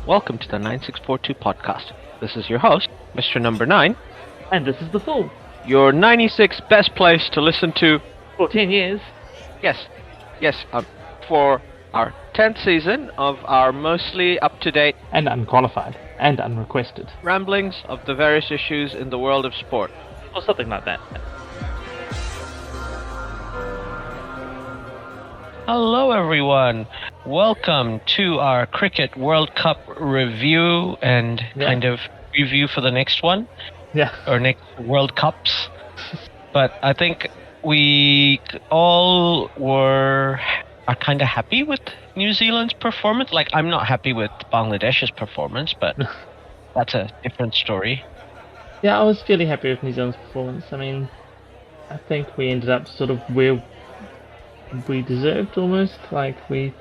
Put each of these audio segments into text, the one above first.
Welcome to the 9642 podcast. This is your host, Mr. Number 9. And this is The Fool. Your 96 best place to listen to... For 10 years. Yes, for our 10th season of our mostly up-to-date... And unqualified. And unrequested. ramblings of the various issues in the world of sport. Or something like that. Hello everyone, welcome to our Cricket World Cup review and kind of review for the next one. Yeah. Or next World Cups. But I think we all are kind of happy with New Zealand's performance. Like, I'm not happy with Bangladesh's performance, but that's a different story. Yeah, I was fairly happy with New Zealand's performance. I mean, I think we ended up sort of where we deserved almost. Like, we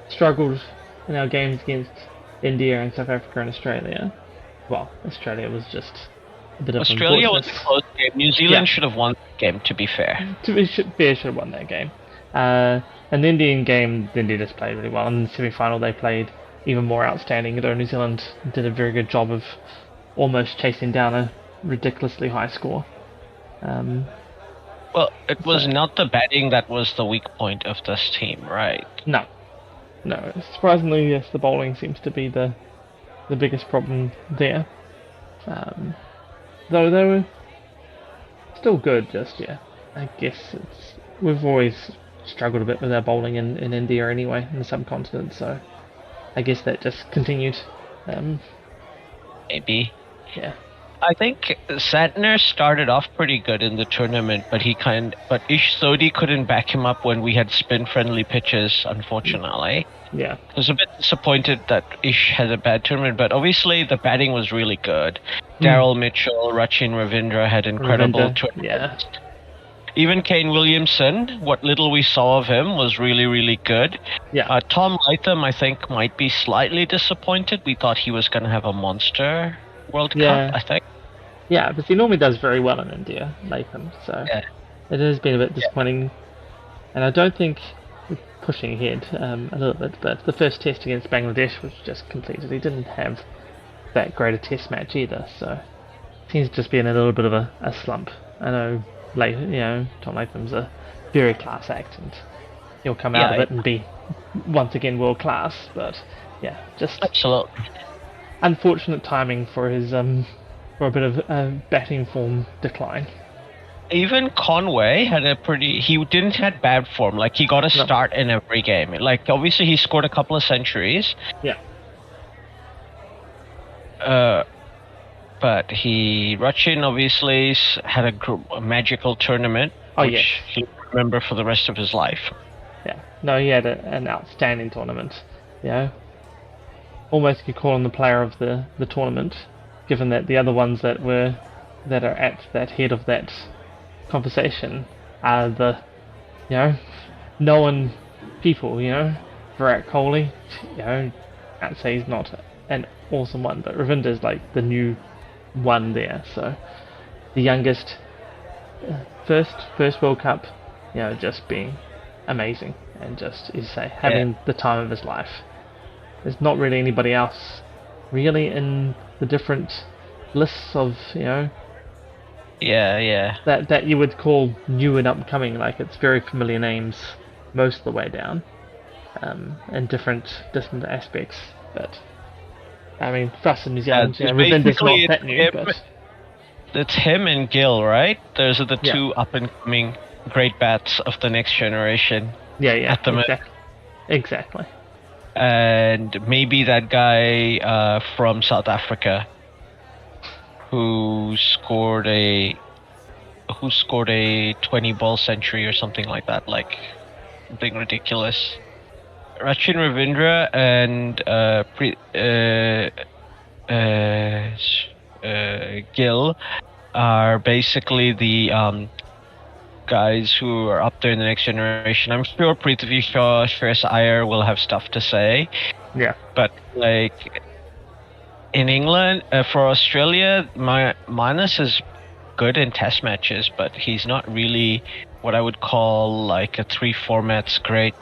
struggled in our games against India and South Africa and Australia. Well, Australia was just a bit of Australia was a close game. New Zealand should have won the game, to be fair. To be fair, should have won that game. And the Indian game, the India just played really well. In the semi-final, they played even more outstanding, though New Zealand did a very good job of almost chasing down a ridiculously high score. Well, it was not the batting that was the weak point of this team, right? No. Surprisingly, yes, the bowling seems to be the biggest problem there. Though they were still good, I guess we've always struggled a bit with our bowling in India anyway, in the subcontinent, so I guess that just continued. Maybe. Yeah. I think Santner started off pretty good in the tournament, but Ish Sodhi couldn't back him up when we had spin-friendly pitches, unfortunately. Yeah. I was a bit disappointed that Ish had a bad tournament, but obviously the batting was really good. Daryl Mitchell, Rachin Ravindra had incredible tournaments. Yeah. Even Kane Williamson, what little we saw of him was really, really good. Yeah. Tom Latham, I think, might be slightly disappointed. We thought he was going to have a monster World Cup, I think. Yeah, but he normally does very well in India, Latham, so it has been a bit disappointing. And I don't think we're pushing ahead a little bit, but the first test against Bangladesh was just completed. He didn't have that great a test match either, so seems to just be in a little bit of a slump. I know, Tom Latham's a very class act, and he'll come out of it and be once again world class, but just absolutely unfortunate timing for his for a bit of batting form decline. Even Conway had he didn't have bad form. Like, he got a start in every game. Like, obviously he scored a couple of centuries. Yeah. But Rachin obviously had a magical tournament, which he'll remember for the rest of his life. Yeah. No, he had an outstanding tournament. Almost could call him the player of the tournament, given that the other ones that are at that head of that conversation are the known people. Virat Kohli. I'd say he's not an awesome one, but Ravinder's like the new one there. So the youngest, first World Cup, just being amazing and just having the time of his life. There's not really anybody else really in the different lists of that you would call new and upcoming. Like, it's very familiar names most of the way down, in different aspects. But I mean, for us in New Zealand, Ravinder's not that new, but it's him and Gill, right? Those are the two up and coming great bats of the next generation. At the moment. Exactly. And maybe that guy from South Africa who scored a 20-ball century or something like that, like something ridiculous. Rachin Ravindra and Gill are basically the guys who are up there in the next generation. I'm sure Prithvi Shaw, Shreyas Iyer will have stuff to say. Yeah. But, like, in England, for Australia, Marnus is good in test matches, but he's not really what I would call like a 3 formats great.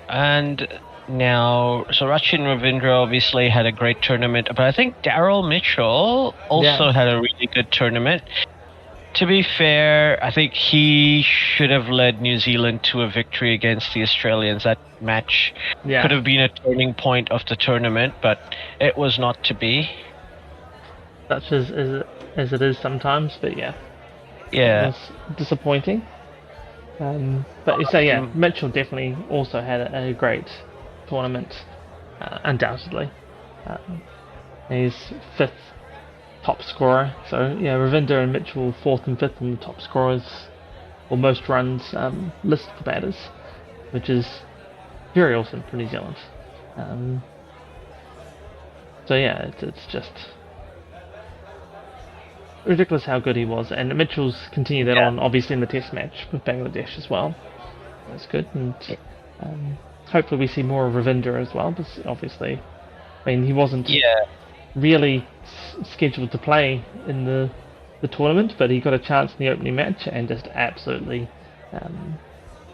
And Now, so Rachin Ravindra obviously had a great tournament, but I think Daryl Mitchell also had a really good tournament. To be fair, I think he should have led New Zealand to a victory against the Australians. That match could have been a turning point of the tournament, but it was not to be. Such as it is sometimes, but yeah. Yeah. It was disappointing. But so yeah, Mitchell definitely also had a great tournament, undoubtedly. He's 5th top scorer. So yeah, Ravinder and Mitchell 4th and 5th in the top scorers, or most runs list for batters, which is very awesome for New Zealand. So yeah, it's just ridiculous how good he was, and Mitchell's continued that on obviously in the Test match with Bangladesh as well. That's good, and hopefully we see more of Ravinder as well. But obviously, I mean, he wasn't really scheduled to play in the tournament, but he got a chance in the opening match and just absolutely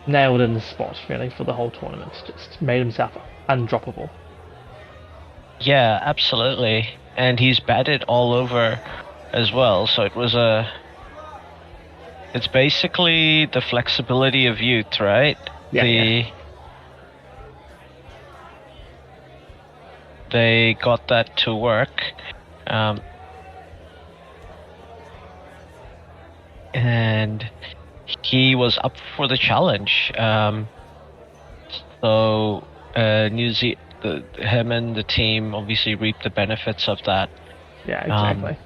nailed in the spot really for the whole tournament. Just made himself undroppable. Yeah, absolutely, and he's batted all over as well. So it's basically the flexibility of youth, right? They got that to work. And he was up for the challenge. So him and the team obviously reaped the benefits of that. Yeah, exactly.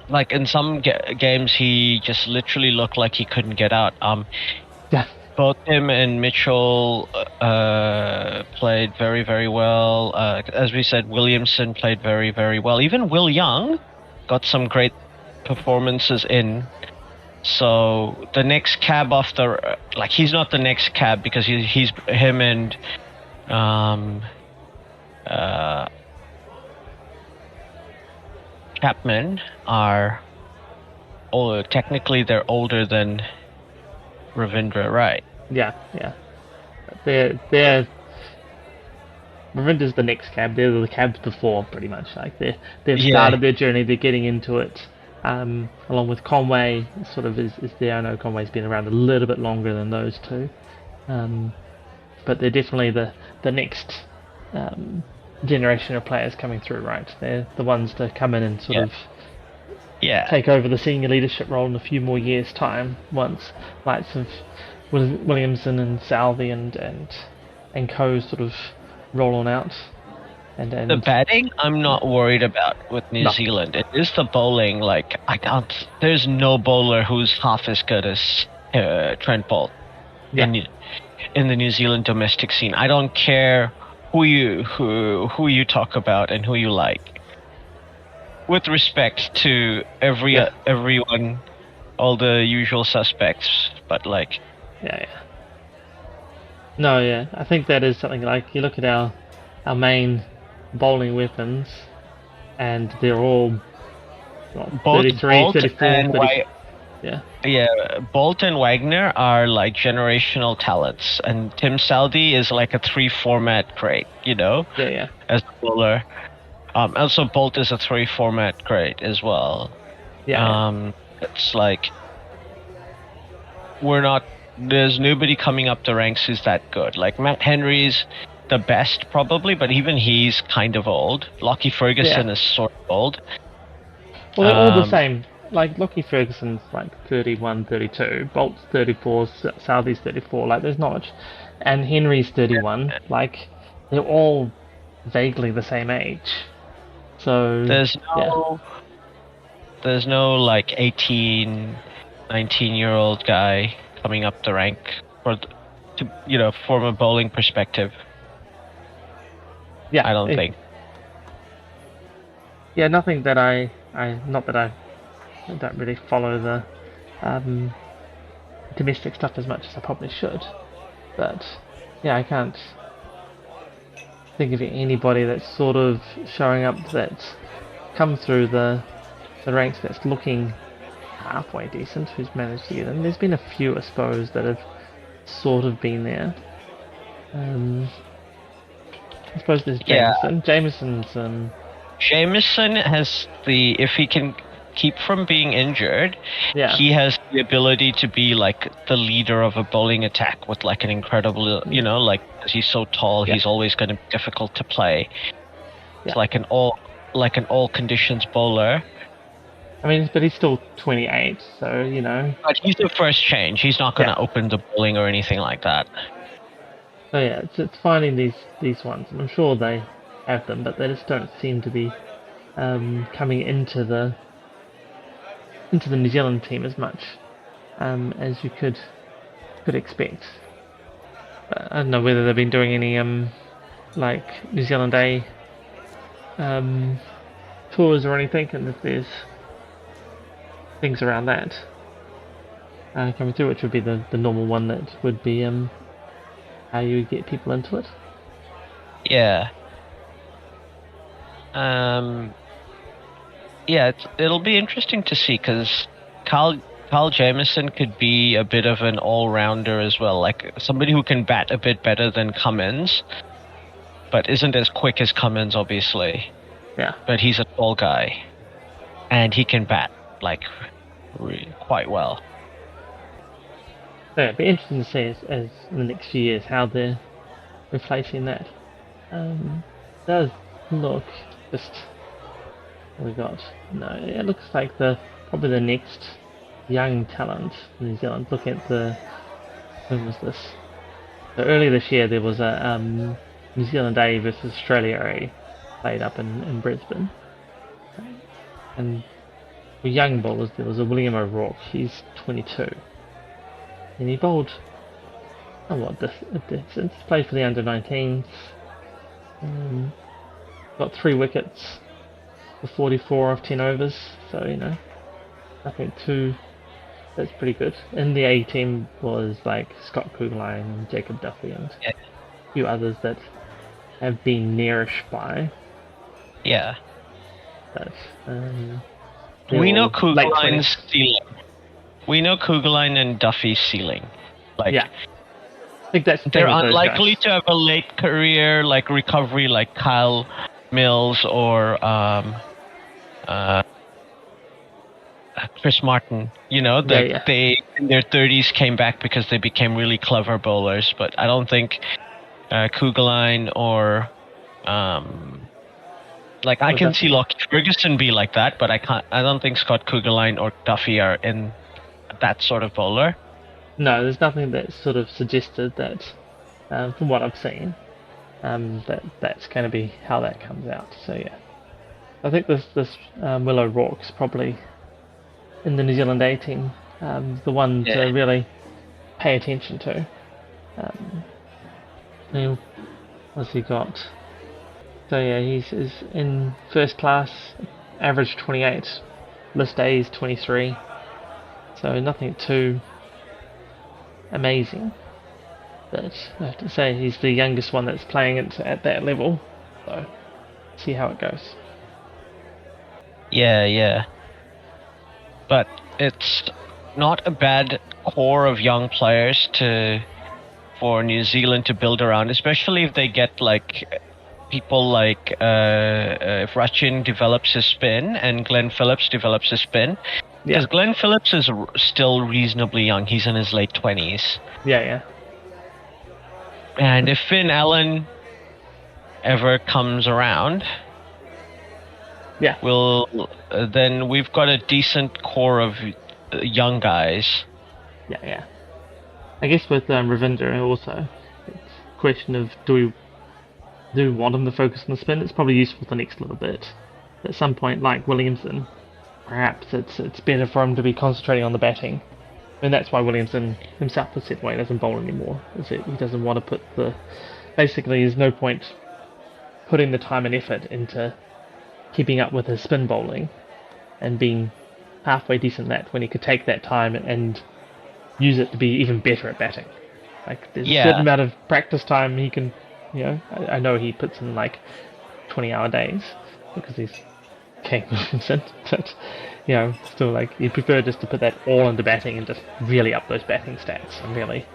Like in some games, he just literally looked like he couldn't get out. Both him and Mitchell played very, very well. As we said, Williamson played very, very well. Even Will Young got some great performances in. So the next cab after, like, he's not the next cab because he's him and Chapman are older. Technically, they're older than Ravindra, right? Yeah. They're Ravindra's the next cab. They're the cab before, pretty much. Like they've started their journey. They're getting into it. Along with Conway, sort of is there. I know Conway's been around a little bit longer than those two, but they're definitely the next generation of players coming through. Right, they're the ones to come in and sort of take over the senior leadership role in a few more years' time. Once likes of Williamson and Salvi and co sort of roll on out. And the batting, I'm not worried about with New Zealand. It is the bowling. Like there's no bowler who's half as good as Trent Boult in the New Zealand domestic scene. I don't care who you talk about and who you like. With respect to everyone, all the usual suspects, but like. No, I think that is something like you look at our main bowling weapons, and they're all 33, 34, 30. Boult and Wagner are like generational talents, and Tim Southee is like a 3-format great, as a bowler. Also, Boult is a 3-format great as well. It's like there's nobody coming up the ranks who's that good. Like Matt Henry's the best probably, but even he's kind of old. Lockie Ferguson is sort of old. Well, they're all the same. Like Lockie Ferguson's like 31, 32, Bolt's 34, Southee's 34. Like there's not much, and Henry's 31. Like they're all vaguely the same age. So there's no like 18, 19-year-old guy coming up the rank from a bowling perspective. I don't think. Yeah, nothing that I don't really follow the domestic stuff as much as I probably should. But I can't think of anybody that's sort of showing up that's come through the ranks that's looking halfway decent, who's managed to get in. There's been a few, I suppose, that have sort of been there. I suppose there's Yeah. Jameson's Jameson has if he can keep from being injured, yeah. he has the ability to be like the leader of a bowling attack with like an incredible, like, 'cause he's so tall, he's always going to be difficult to play. It's like an all conditions bowler. I mean, but he's still 28, so But he's the first change. He's not going to open the bowling or anything like that. So yeah, it's finding these ones, and I'm sure they have them, but they just don't seem to be coming into the New Zealand team as much as you could expect. I don't know whether they've been doing any like New Zealand Day tours or anything, and if there's things around that coming through, which would be the normal one that would be how you would get people into it. Yeah. Yeah, it'll be interesting to see, because Carl Jamieson could be a bit of an all-rounder as well, like somebody who can bat a bit better than Cummins, but isn't as quick as Cummins, obviously. Yeah. But he's a tall guy, and he can bat like quite well. So it'd be interesting to see as in the next few years how they're replacing that. Does look just what we got? No, it looks like probably the next young talent in New Zealand. Looking at when was this? So earlier this year there was a New Zealand A versus Australia A played up in Brisbane, and for young bowlers there was a William O'Rourke. He's 22, and he bowled since played for the under-19s. Got 3 wickets for 44 off 10 overs, so nothing too. That's pretty good. In the A team was like Scott Kugelheim, Jacob Duffy, and a few others that have been nearish by. Yeah. But we know Kugelhein's ceiling. We know Kugelheim and Duffy's ceiling. Like, yeah. I think they're unlikely to have a late career like recovery like Kyle Mills or Chris Martin. They in their 30s came back because they became really clever bowlers, but I don't think Kugelheim or I can see Lockie Ferguson be like that, but I don't think Scott Kugelheim or Duffy are in that sort of bowler. No, there's nothing that sort of suggested that, from what I've seen, that's going to be how that comes out. So yeah, I think this Will O'Rourke's probably in the New Zealand A team, the one to really pay attention to. What's he got? So yeah, he's in first class, average 28, list A is 23, so nothing too amazing. But I have to say he's the youngest one that's playing it at that level, so see how it goes. Yeah. But it's not a bad core of young players for New Zealand to build around, especially if they get like people like if Rachin develops his spin and Glenn Phillips develops his spin. Because Glenn Phillips is still reasonably young. He's in his late 20s. Yeah. And if Finn Allen ever comes around, then we've got a decent core of young guys. Yeah. I guess with Ravinder also, it's a question of do we want him to focus on the spin? It's probably useful the next little bit. At some point, like Williamson, perhaps it's better for him to be concentrating on the batting. And that's why Williamson himself has said why he doesn't bowl anymore. Is that he doesn't want to put basically there's no point putting the time and effort into keeping up with his spin bowling and being halfway decent at that when he could take that time and use it to be even better at batting. Like there's a certain amount of practice time he can, I know he puts in like 20-hour days because he's Kane Williamson, but still like you'd prefer just to put that all into batting and just really up those batting stats and really,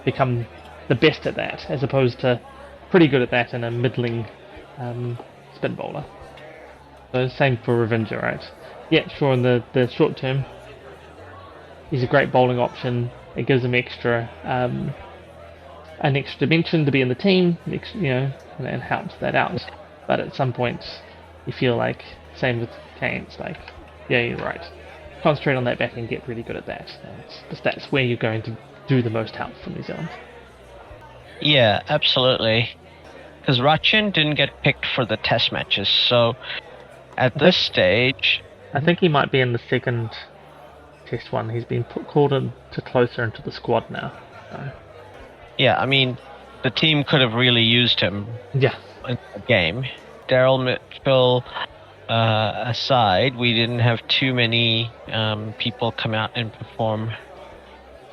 become the best at that, as opposed to pretty good at that and a middling spin bowler. So same for Ravinja, right? Yeah, sure. In the short term, he's a great bowling option. It gives him an extra dimension to be in the team, and helps that out. But at some point, you feel like, same with Kane, it's like, yeah, you're right. Concentrate on that batting, get really good at that. That's where you're going to do the most help for New Zealand. Yeah, absolutely. Because Rachin didn't get picked for the test matches, so at this stage... I think he might be in the second test one. He's been called closer into the squad now. So. Yeah, I mean, the team could have really used him in the game. Daryl Mitchell aside, we didn't have too many people come out and perform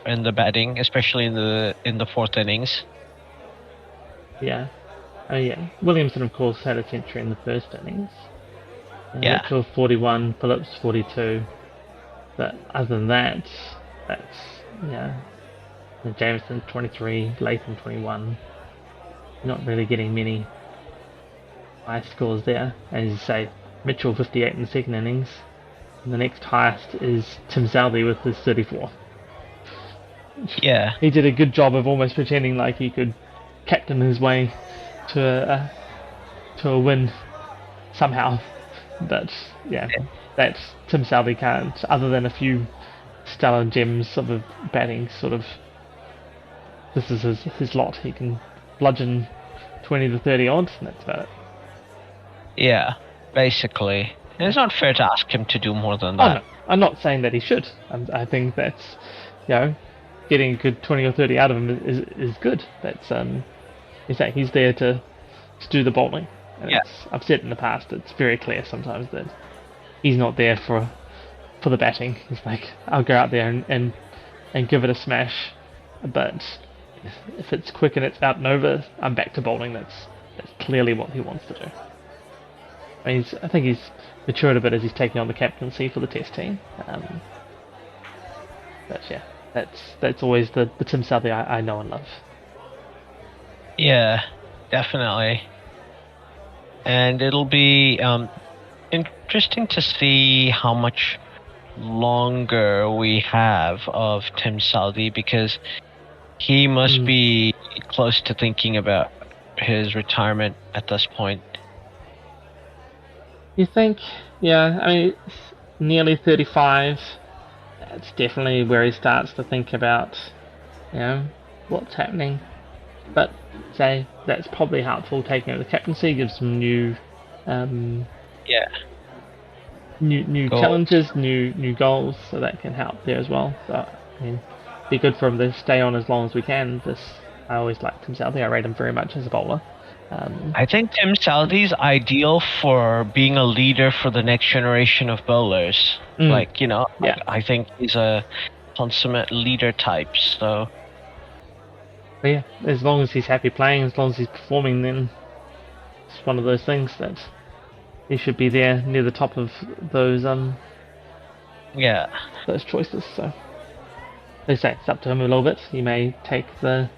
in the batting, especially in the fourth innings. Yeah. Oh yeah. Williamson, of course, had a century in the first innings. Mitchell 41, Phillips 42. But other than that, Jameson 23, Latham 21. Not really getting many high scores there. As you say, Mitchell 58 in the second innings. And the next highest is Tim Southee with his 34. Yeah. He did a good job of almost pretending like he could captain his way to a win somehow. But that Tim Southee can't, other than a few stellar gems of a batting sort of. This is his lot. He can bludgeon 20 to 30 odds, and that's about it. Yeah, basically. And it's not fair to ask him to do more than that. Oh, no. I'm not saying that he should. I think that's, getting a good 20 or 30 out of him is good. That's he's there to do the bowling. And I've said in the past, it's very clear sometimes that he's not there for the batting. He's like, I'll go out there and give it a smash, but if it's quick and it's out and over, I'm back to bowling. That's clearly what he wants to do. I think he's matured a bit as he's taking on the captaincy for the Test team. But yeah, that's always the Tim Southee I know and love. Yeah, definitely. And it'll be interesting to see how much longer we have of Tim Southee, because he must be close to thinking about his retirement at this point. You think? Yeah, I mean, nearly 35. That's definitely where he starts to think about, what's happening. But say that's probably helpful. Taking over the captaincy gives some new challenges, new goals, so that can help there as well. So be good for him to stay on as long as we can. I always liked Tim Southee. I rate him very much as a bowler. I think Tim Southee's ideal for being a leader for the next generation of bowlers. I think he's a consummate leader type. So. But yeah, as long as he's happy playing, as long as he's performing, then it's one of those things that he should be there near the top of those those choices. So they say it's up to him a little bit. He may take the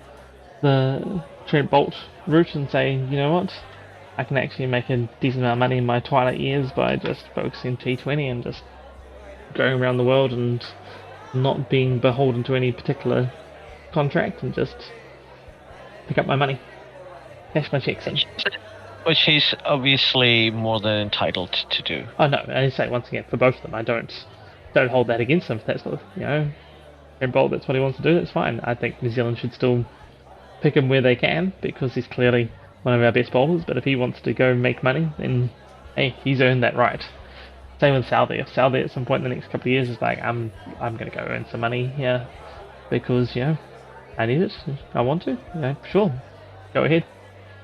Trent Bolt route and say, you know what, I can actually make a decent amount of money in my twilight years by just focusing T20 and just going around the world and not being beholden to any particular contract and just pick up my money, cash my checks in. Which he's obviously more than entitled to do. Oh no, I say once again, for both of them, I don't hold that against him. If that's what, Trent Bolt, that's what he wants to do, that's fine. I think New Zealand should still pick him where they can, because he's clearly one of our best bowlers, but if he wants to go make money, then hey, he's earned that right. Same with Southee. If Southee at some point in the next couple of years is like, I'm going to go earn some money here because, I need it, I want to, sure, go ahead,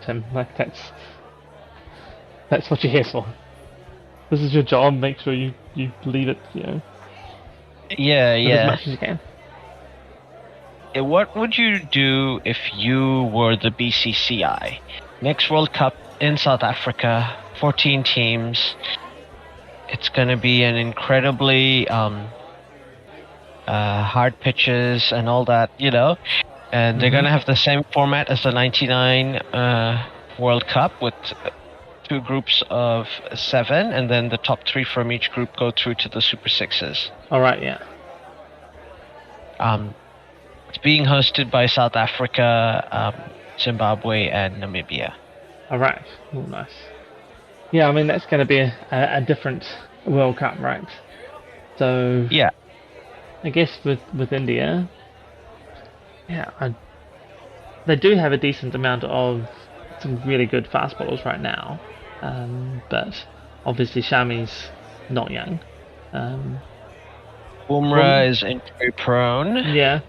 Tim. Like, that's what you're here for. This is your job, make sure you leave it, as much as you can. What would you do if you were the BCCI? Next World Cup in South Africa, 14 teams. It's going to be an incredibly hard pitches and all that, And they're going to have the same format as the 99 World Cup with 2 groups of 7, and then the top 3 from each group go through to the Super Sixes. All right, yeah. It's being hosted by South Africa, Zimbabwe, and Namibia. All right. Oh, nice. Yeah, I mean, that's going to be a different World Cup, right? So yeah, I guess with India, yeah, they do have a decent amount of some really good fast bowlers right now, but obviously Shami's not young. Bumrah is injury prone. Yeah,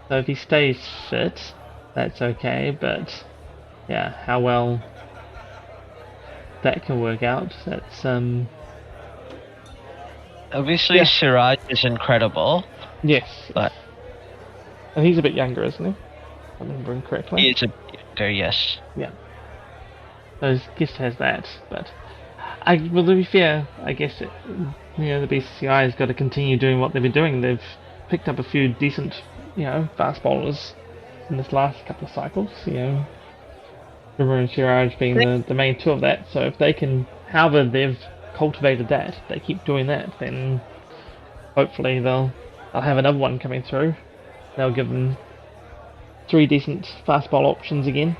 so if he stays fit, that's okay. But yeah, how well that can work out, that's obviously Siraj is incredible. Yes, but and he's a bit younger, isn't he? If I remember correctly. He is a bit younger, yes. Yeah. So his guest has that, but well, to be fair, I guess the BCCI has got to continue doing what they've been doing. They've picked up a few decent, fast bowlers in this last couple of cycles. Bumrah and Siraj being the main 2 of that. So if they can, however they've cultivated that, they keep doing that, then hopefully they'll have another one coming through. They'll give them 3 decent fast bowl options again,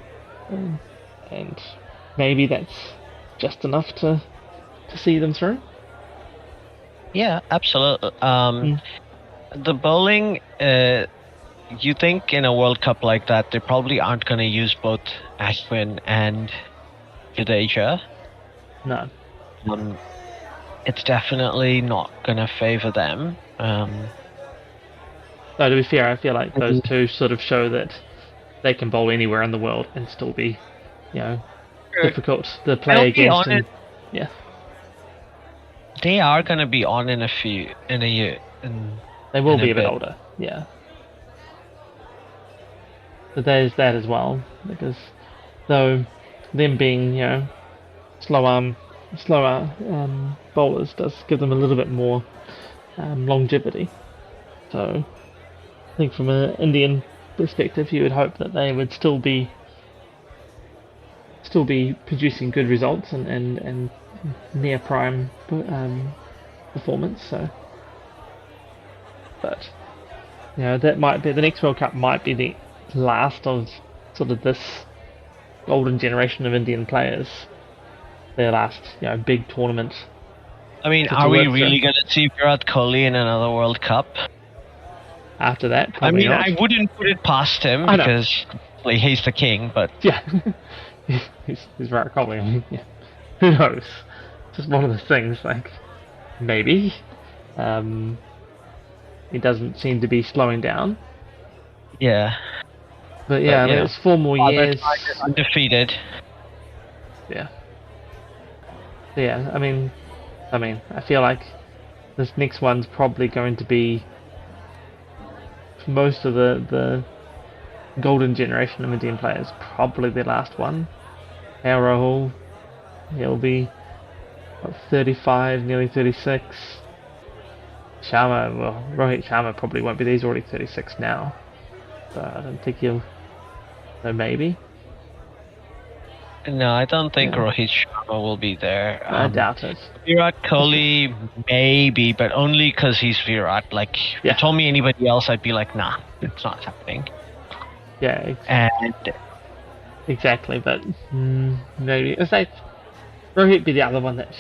and maybe that's just enough to see them through. Yeah, absolutely. The bowling, you think in a World Cup like that, they probably aren't going to use both Ashwin and Jadeja. No. It's definitely not going to favour them. To be fair, I feel like those 2 sort of show that they can bowl anywhere in the world and still be, difficult to play against. They are going to be on in a year. They will be a bit older, yeah. But there's that as well, because though them being, slower bowlers does give them a little bit more longevity. So I think from an Indian perspective, you would hope that they would still be producing good results and near prime performance. So, but that might be the next World Cup might be the last of sort of this golden generation of Indian players. Their last big tournament. I mean, are we really going to see Virat Kohli in another World Cup? After that, probably not. I wouldn't put it past him because he's the king, but yeah, he's Virat Kohli. Yeah. Who knows? Just one of those things. Like maybe he doesn't seem to be slowing down. Yeah, but I mean, it's 4 more years. Undefeated. Yeah. Yeah, I mean, I feel like this next one's probably going to be most of the golden generation of Indian players. Probably the last one. Rahul, he'll be 35, nearly 36. Rohit Sharma probably won't be. He's already 36 now, so I don't think he'll. So maybe. No, I don't think Rohit Sharma will be there. I doubt it. Virat Kohli, maybe, but only because he's Virat. Like, if you told me anybody else, I'd be like, nah, it's not happening. Yeah, exactly, but maybe. It's like, Rohit be the other one that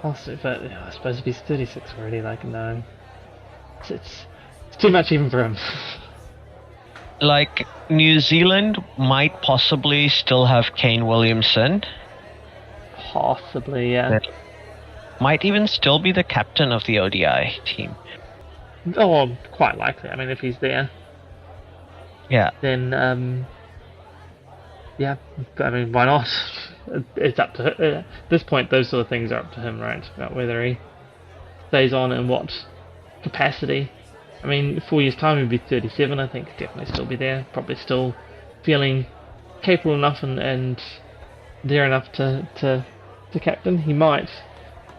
also, but I suppose if he's 36 already, like, no. It's too much even for him. Like, New Zealand might possibly still have Kane Williamson. Possibly, yeah. Might even still be the captain of the ODI team. Oh, quite likely. I mean, if he's there. Yeah. Then, yeah, I mean, why not? It's up to at this point, those sort of things are up to him, right? About whether he stays on in what capacity. I mean, 4 years' time he'd be 37, I think. Definitely still be there. Probably still feeling capable enough and there enough to captain. He might,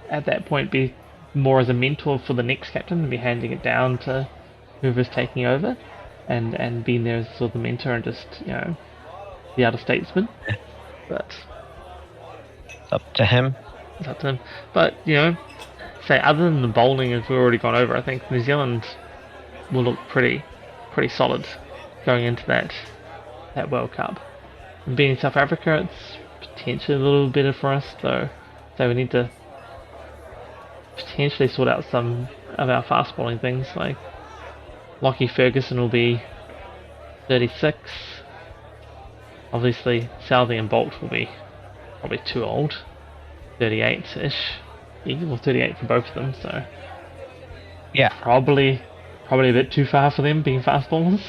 at that point, be more as a mentor for the next captain and be handing it down to whoever's taking over. and being there as sort of the mentor and just the other statesman. But It's up to him. it's up to him. But say other than the bowling, as we've already gone over, I think New Zealand will look pretty solid going into that World Cup. And being South Africa, it's potentially a little better for us, though. So we need to potentially sort out some of our fast bowling things. Like Lockie Ferguson will be 36. Obviously, Southey and Bolt will be probably too old, 38-ish. Well, 38 for both of them. So Yeah. probably a bit too far for them being fast bowlers.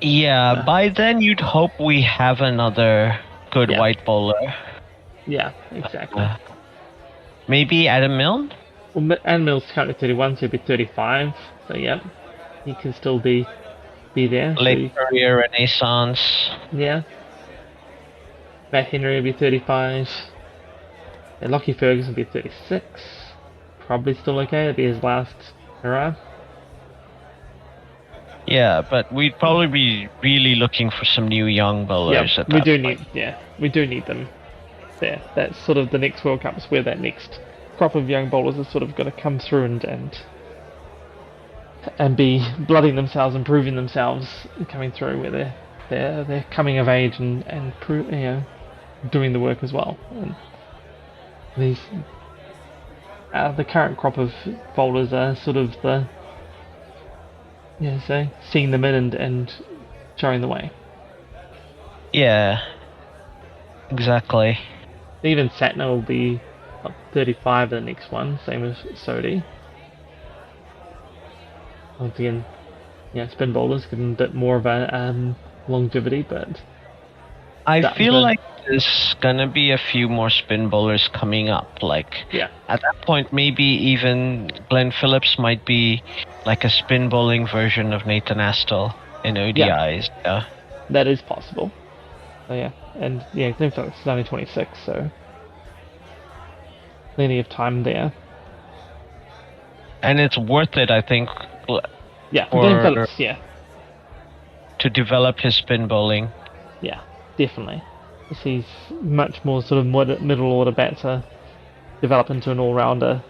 Yeah, by then you'd hope we have another good white bowler. Yeah, exactly. Maybe Adam Milne? Well, Adam Milne's currently 31, so he'll be 35. So yeah, he can still be there. Late career renaissance. Yeah. Matt Henry will be 35. And Lockie Ferguson will be 36. Probably still okay. It'll be his last hurrah. Yeah, but we'd probably be really looking for some new young bowlers at that point. We do need them there. That's sort of the next World Cups where that next crop of young bowlers is sort of going to come through and be blooding themselves and proving themselves coming through, where they're coming of age and doing the work as well. And these the current crop of bowlers are sort of the so seeing them in and showing the way. Yeah, exactly. Even Satna will be 35 in the next one, same as Sodhi. Once again, spin bowlers give them a bit more of a longevity, but I feel like there's gonna be a few more spin bowlers coming up. At that point, maybe even Glenn Phillips might be like a spin bowling version of Nathan Astle in ODIs. Yeah. That is possible. So and Glenn Phillips is only 26, so plenty of time there. And it's worth it, I think. Glenn Phillips, to develop his spin bowling. Yeah, definitely. He's much more sort of middle order batter, develop into an all-rounder,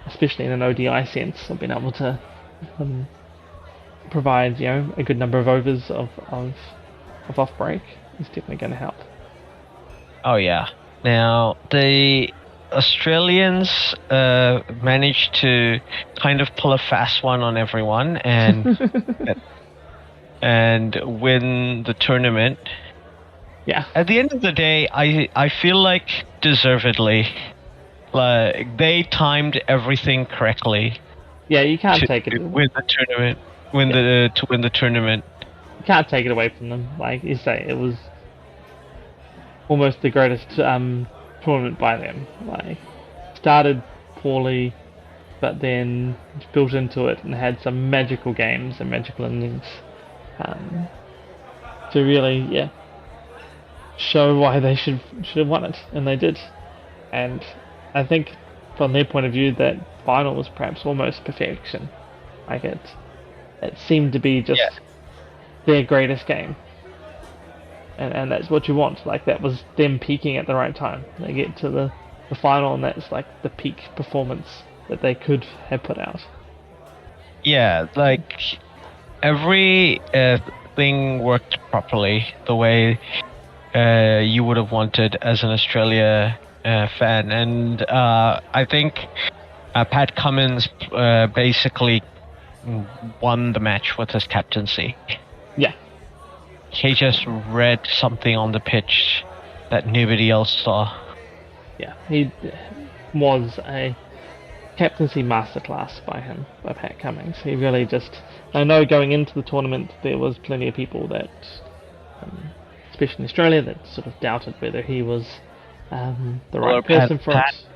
especially in an ODI sense, of being able to provide a good number of overs of off break is definitely going to help. Oh yeah. Now the Australians managed to kind of pull a fast one on everyone and and win the tournament. Yeah. At the end of the day, I feel like deservedly. Like they timed everything correctly. Yeah, you can't take it. To win the tournament. To win the tournament. You can't take it away from them. Like you say, it was almost the greatest tournament by them. Like started poorly, but then built into it and had some magical games and magical innings to really show why they should have won it, and they did. And I think from their point of view, that final was perhaps almost perfection. Like it seemed to be just their greatest game, and that's what you want. Like that was them peaking at the right time. They get to the final, and that's like the peak performance that they could have put out. Yeah, like every thing worked properly the way you would have wanted as an Australia fan, and I think Pat Cummins basically won the match with his captaincy. Yeah. He just read something on the pitch that nobody else saw. Yeah, he was a captaincy masterclass by Pat Cummins. He really just... I know going into the tournament there was plenty of people that, especially in Australia, that sort of doubted whether he was the right person for it.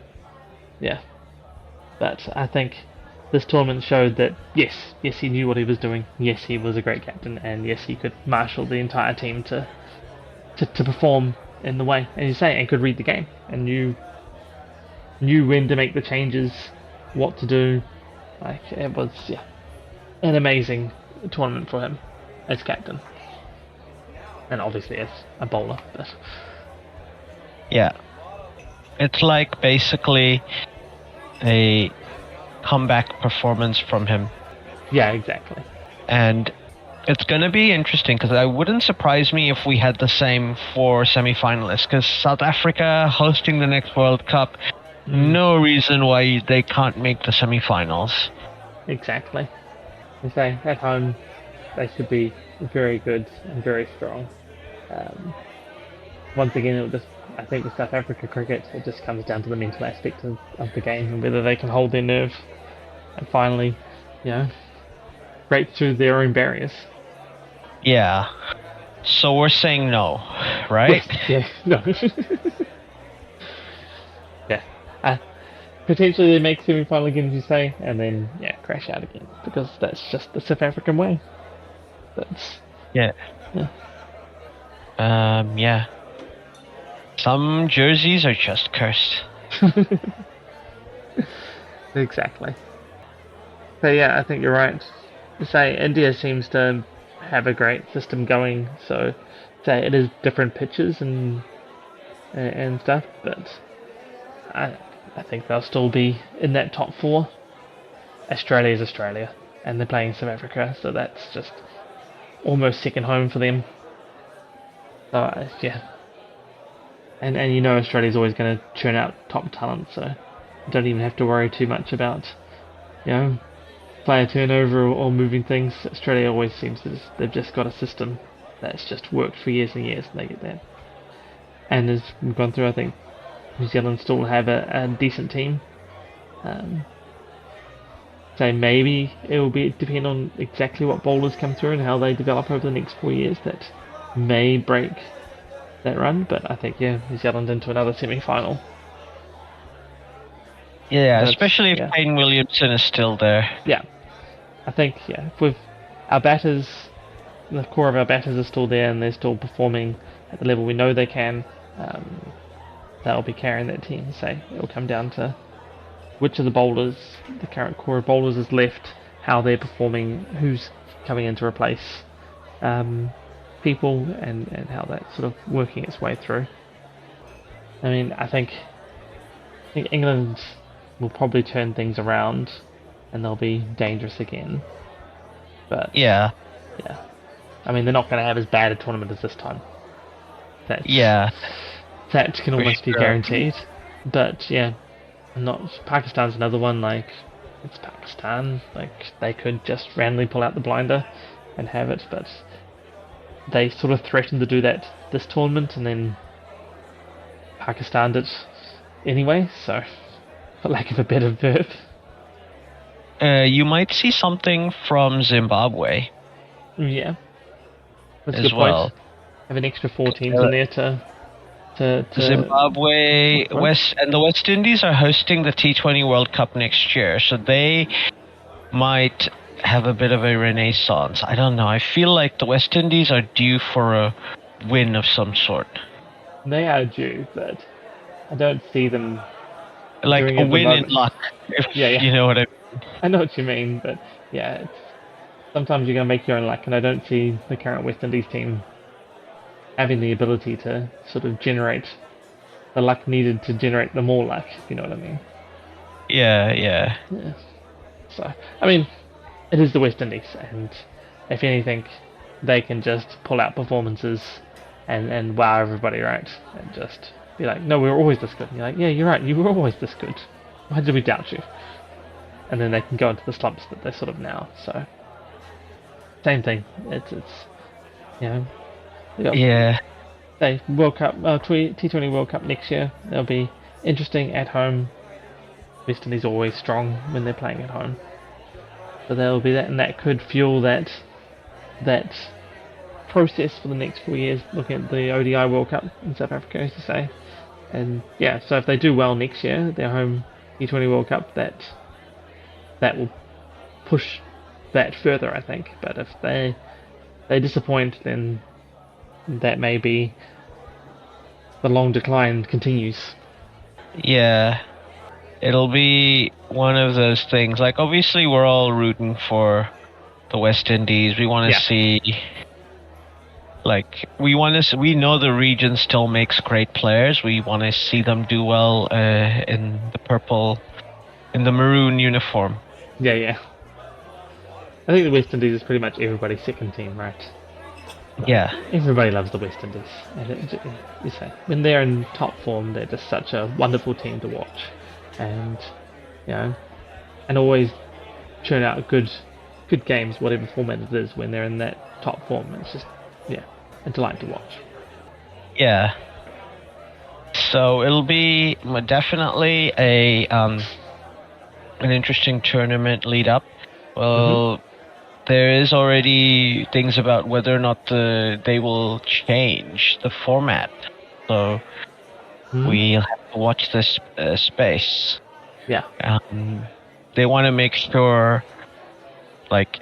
Yeah. But I think this tournament showed that yes, he knew what he was doing. Yes, he was a great captain, and yes, he could marshal the entire team to perform in the way, and you say, and could read the game, and knew when to make the changes, what to do. Like it was an amazing tournament for him. as captain, and obviously as a bowler. But yeah, it's like basically a comeback performance from him. Yeah, exactly. And it's going to be interesting because it wouldn't surprise me if we had the same for semi-finalists, because South Africa hosting the next World Cup, no reason why they can't make the semi-finals. Exactly. They say at home they should be very good and very strong. Once again, I think with South Africa cricket, it just comes down to the mental aspect of the game and whether they can hold their nerve and finally, break through their own barriers. Yeah. So we're saying no, right? Yes, yeah, no. Yeah. Potentially they make semi-final again, as you say, and then, crash out again. Because that's just the South African way. Yeah. Yeah. Some jerseys are just cursed. Exactly. So yeah, I think you're right. Say India seems to have a great system going, so say it is different pitches and stuff, but I think they'll still be in that top four. Australia is Australia, and they're playing South Africa, so that's just almost second home for them. So yeah, and Australia's always going to churn out top talent, so you don't even have to worry too much about player turnover or moving things. Australia always seems to they've just got a system that's just worked for years and years, and they get that. And as we've gone through, I think New Zealand still have a decent team. So maybe it will depend on exactly what bowlers come through and how they develop over the next 4 years that may break that run. But I think New Zealand into another semi-final. Yeah, especially if Kane Williamson is still there. Yeah, I think with our batters, the core of our batters are still there and they're still performing at the level we know they can. They'll be carrying that team. So it'll come down to which of the bowlers, the current core of bowlers is left, how they're performing, who's coming in to replace people, and how that's sort of working its way through. I mean, I think England will probably turn things around and they'll be dangerous again. But yeah. I mean, they're not going to have as bad a tournament as this time. That can almost be guaranteed. But Pakistan's another one. Like, it's Pakistan. Like, they could just randomly pull out the blinder and have it, but they sort of threatened to do that this tournament, and then Pakistan did anyway. So, for lack of a better verb, you might see something from Zimbabwe. Yeah, that's as a good well. Point. Have an extra 4 teams in there to Zimbabwe, the West Indies are hosting the T20 World Cup next year, so they might have a bit of a renaissance. I don't know. I feel like the West Indies are due for a win of some sort. They are due, but I don't see them like a win in luck. You know what I mean. I know what you mean, but sometimes you're going to make your own luck, and I don't see the current West Indies team having the ability to sort of generate the luck needed to generate the more luck, if you know what I mean. Yeah. So, I mean, it is the West Indies, and if anything, they can just pull out performances and wow everybody, right? And just be like, no, we were always this good. And you're like, yeah, you're right, you were always this good. Why did we doubt you? And then they can go into the slumps that they're sort of now. So, same thing. It's Say World Cup, T20 World Cup next year. They'll be interesting at home. West Indies are always strong when they're playing at home. So there'll be that, and that could fuel that process for the next 4 years. Looking at the ODI World Cup in South Africa, as you say, and so if they do well next year, their home T20 World Cup, that will push that further, I think. But if they disappoint, then that may be the long decline continues. Yeah, it'll be one of those things. Like, obviously we're all rooting for the West Indies. We want to Yeah. see, like, we know the region still makes great players. We want to see them do well in the maroon uniform. Yeah. I think the West Indies is pretty much everybody's second team, right? Yeah. Everybody loves the West Indies. And you say, when they're in top form, they're just such a wonderful team to watch. And, and always churn out good games, whatever format it is, when they're in that top form. It's just, a delight to watch. Yeah. So it'll be definitely an interesting tournament lead up. Well, there is already things about whether or not they will change the format. So we'll have to watch this space. Yeah. They want to make sure, like,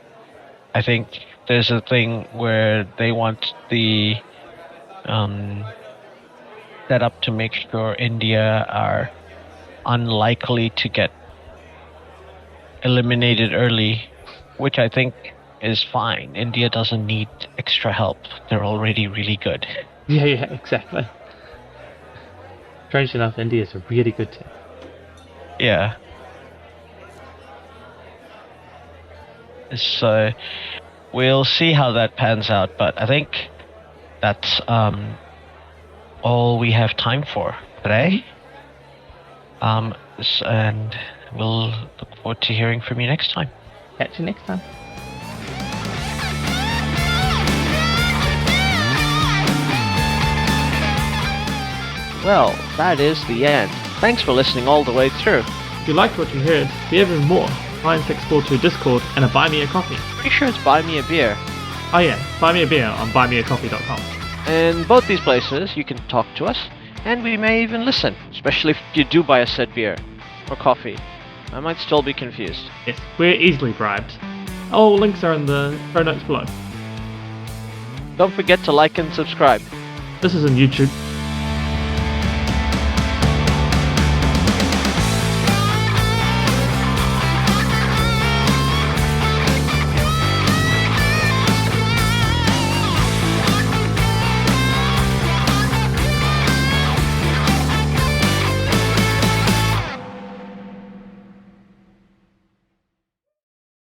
I think there's a thing where they want the setup to make sure India are unlikely to get eliminated early, which I think is fine. India doesn't need extra help. They're already really good. Yeah, exactly. Strangely enough, India is a really good team. Yeah. So we'll see how that pans out, but I think that's all we have time for today. And we'll look forward to hearing from you next time. Catch you next time. Well, that is the end. Thanks for listening all the way through. If you liked what you heard, we have even more. NineSixFourTwo Discord and a Buy Me a Coffee. Pretty sure it's Buy Me a Beer. Oh yeah, buy me a beer on buymeacoffee.com. In both these places, you can talk to us, and we may even listen, especially if you do buy a said beer or coffee. I might still be confused. Yes, we're easily bribed. All links are in the show notes below. Don't forget to like and subscribe. This is on YouTube.